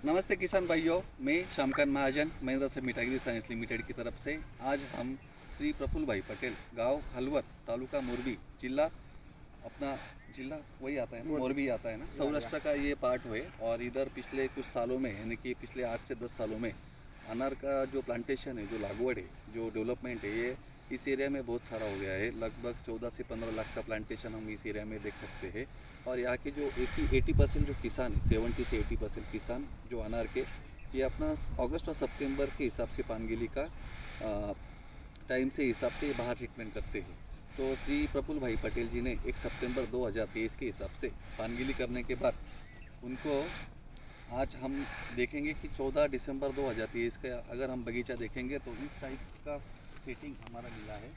नमस्ते किसान भाइयों, मैं Shamkan Mahajan Mahindra summit agri science limited की तरफ से आज हम श्री प्रफुल्ल भाई पटेल, गांव हलवत, तालुका मोरबी, जिला अपना जिला वही आता है ना, मोरबी आता है ना, सौराष्ट्र का ये पार्ट हुए। और इधर पिछले कुछ सालों में यानी कि पिछले 8 से 10 सालों में अनार का जो प्लांटेशन है, जो लागवड़ है, जो डेवलपमेंट है, ये इस एरिया में बहुत सारा हो गया है। लगभग 14 से 15 लाख का प्लांटेशन हम इस एरिया में देख सकते हैं। और यहाँ के जो 80% जो किसान है, 70 से 80% किसान जो अनार के, ये अपना अगस्त और सितंबर के हिसाब से पानगिली का टाइम से हिसाब से बाहर ट्रीटमेंट करते हैं। तो श्री प्रफुल्ल भाई पटेल जी ने 1 सितंबर 2023 के हिसाब से पानगिली करने के बाद उनको आज हम देखेंगे कि 14 दिसंबर 2023 का अगर हम बगीचा देखेंगे तो इस टाइप का सेटिंग हमारा मिला है।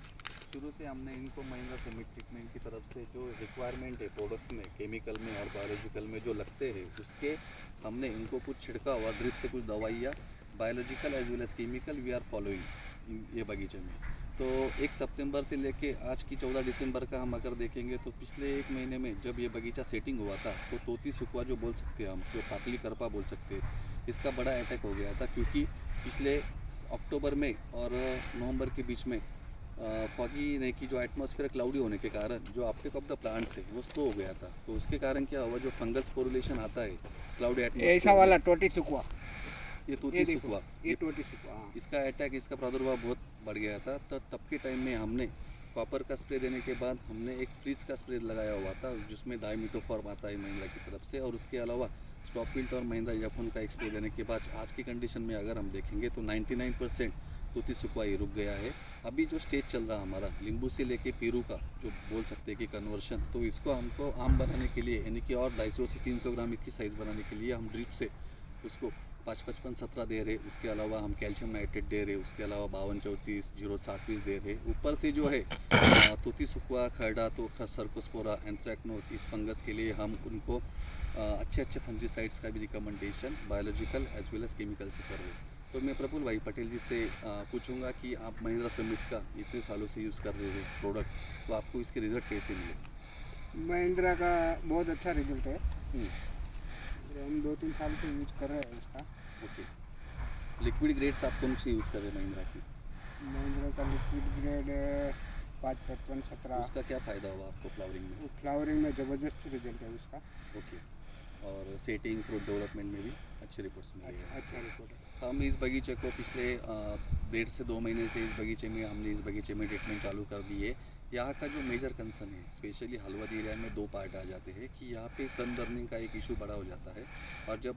शुरू से हमने इनको महिंद्रा समिट ट्रीटमेंट की तरफ से जो रिक्वायरमेंट है प्रोडक्ट्स में, केमिकल में और बायोलॉजिकल में जो लगते हैं, उसके हमने इनको कुछ छिड़काव और ड्रिप से कुछ दवाइयाँ biological as well as chemical we are following ये बगीचे में। तो 1 सितंबर से लेके आज की 14 दिसंबर का हम अगर देखेंगे तो पिछले 1 महीने में जब ये बगीचा सेटिंग हुआ था तो तोती सुखवा जो बोल सकते हैं हम, जो पाकली करपा बोल सकते हैं, इसका बड़ा अटैक हो गया था। क्योंकि पिछले अक्टूबर में और नवंबर के बीच में फॉगी ने की जो एटमॉस्फेयर क्लाउडी होने के कारण जो अपटेक ऑफ द प्लांट्स है वो स्लो हो गया था। तो उसके कारण क्या हुआ, जो फंगस कोरिलेशन आता है क्लाउडी एटमॉस्फेयर, ऐसा वाला टोटी चुकवा, ये तोती सुखवा, ये टोटी चुकवा, हाँ। इसका अटैक, इसका प्रादुर्भाव बहुत बढ़ गया था। तो तब के टाइम में हमने कॉपर का स्प्रे देने के बाद हमने एक फ्रीज का स्प्रे लगाया हुआ था, जिसमें डाइमिथोफॉर्म आता है महिंद्रा की तरफ से, और उसके अलावा स्टॉपविल्ट और महिंद्रा एफोन का एक स्प्रे देने के बाद आज की कंडीशन में अगर हम देखेंगे तो 99% तोती सुखवा ये रुक गया है। अभी जो स्टेज चल रहा हमारा नींबू से लेके पेरू का जो बोल सकते हैं कि कन्वर्शन, तो इसको हमको आम बनाने के लिए यानी कि और 250 से 300 ग्राम इसकी साइज़ बनाने के लिए हम ड्रिप से उसको 5-55-17 दे रहे, उसके अलावा हम कैल्शियम नाइट्रेट दे रहे, उसके अलावा 52-34 0-60 दे रहे। ऊपर से जो है तोती सुखवा, खरडा, तो सर्कोस्पोरा, एंथ्रेक्नोज, इस फंगस के लिए हम उनको अच्छे फंजीसाइड्स का भी recommendation biological as well as chemical से कर रहे हैं। तो मैं प्रफुल्ल भाई पटेल जी से पूछूंगा कि आप महिंद्रा समिट का इतने सालों से यूज़ कर रहे हैं प्रोडक्ट, तो आपको इसके रिजल्ट कैसे मिले? महिंद्रा का बहुत अच्छा रिजल्ट है। हम 2-3 साल से यूज कर रहे हैं इसका। ओके, लिक्विड ग्रेड्स आप कौन सी यूज़ कर रहे हैं महिंद्रा की? महिंद्रा का लिक्विड ग्रेड 5-55-17। उसका क्या फ़ायदा हुआ आपको फ्लावरिंग में? फ्लावरिंग में ज़बरदस्त रिजल्ट है उसका। ओके, और सेटिंग फ्रूट डेवलपमेंट में भी अच्छे रिपोर्ट्स मिले हैं। अच्छा रिपोर्ट है। हम इस बगीचे को पिछले 1.5 से 2 महीने से हमने इस बगीचे में ट्रीटमेंट चालू कर दी है। यहाँ का जो मेजर कंसर्न है, स्पेशली हलवद एरिया में 2 पार्ट आ जाते हैं कि यहाँ पे सन बर्निंग का एक इशू बड़ा हो जाता है। और जब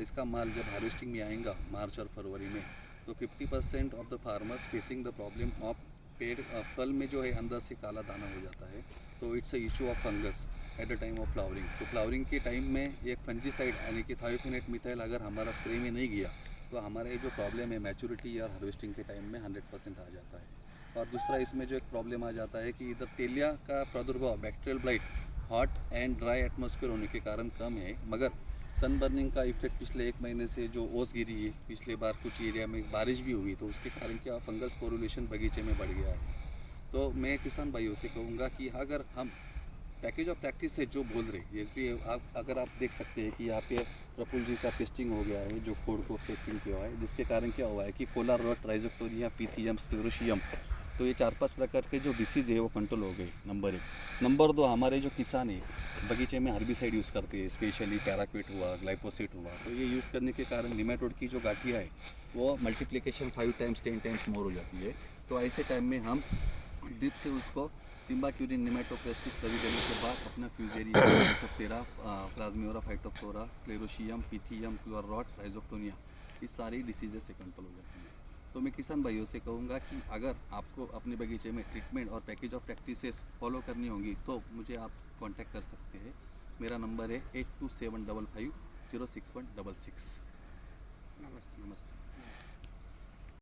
इसका माल जब हार्वेस्टिंग में आएगा मार्च और फरवरी में, तो 50% of the farmers facing the problem of पेड़ फल में जो है अंदर से काला दाना हो जाता है। तो it's a issue of fungus at the time of flowering. तो फ्लावरिंग के टाइम में एक फंजीसाइड यानी कि थायोफेनेट मिथाइल अगर हमारा स्प्रे में नहीं गया तो हमारा ये जो प्रॉब्लम है मैच्योरिटी और हार्वेस्टिंग के टाइम में 100% आ जाता है। और दूसरा इसमें जो एक प्रॉब्लम आ जाता है कि इधर तेलिया का प्रादुर्भाव, bacterial blight, hot and dry atmosphere होने के कारण कम है, मगर सन बर्निंग का इफेक्ट पिछले 1 महीने से जो ओस गिरी है, पिछले बार कुछ एरिया में बारिश भी हुई, तो उसके कारण क्या फंगस पोरुलेशन बगीचे में बढ़ गया है। तो मैं किसान भाइयों से कहूँगा कि अगर हम पैकेज ऑफ प्रैक्टिस से जो बोल रहे ये भी अगर आप देख सकते हैं कि यहाँ पे प्रफुल्ल जी का पेस्टिंग हो गया है, जो खोड़ को पेस्टिंग किया हुआ है, जिसके कारण क्या हुआ है कि पोलर रॉट, राइजोक्टोरिया, पीथियम, स्क्लेरोशियम, तो ये 4-5 प्रकार के जो डिसीज़ है वो कंट्रोल हो गए, नंबर 1। नंबर 2, हमारे जो किसान है बगीचे में हर्बिसाइड यूज़ करते हैं, स्पेशली पैराक्विट हुआ, ग्लाइफोसेट हुआ, तो ये यूज़ करने के कारण निमेटोड की जो गाठिया है वो मल्टीप्लिकेशन 5 टाइम्स 10 टाइम्स मोर हो जाती है। तो ऐसे टाइम में हम ड्रिप से उसको सिम्बाक्यूरिन निमेटोप्रेस की स्लरी देने के बाद अपना फ्यूजेरिया, फाइटोप्टेरा, प्लाज्मियोरा फाइटोप्टोरा, स्क्लेरोशियम, पीथियम, क्लोरॉट, राइजोक्टोनिया, इस सारी डिसीजेस से कंट्रोल हो जाती है। तो मैं किसान भाइयों से कहूँगा कि अगर आपको अपने बगीचे में ट्रीटमेंट और पैकेज ऑफ प्रैक्टिसेस फॉलो करनी होंगी तो मुझे आप कांटेक्ट कर सकते हैं। मेरा नंबर है 8275506166। नमस्ते। नमस्ते।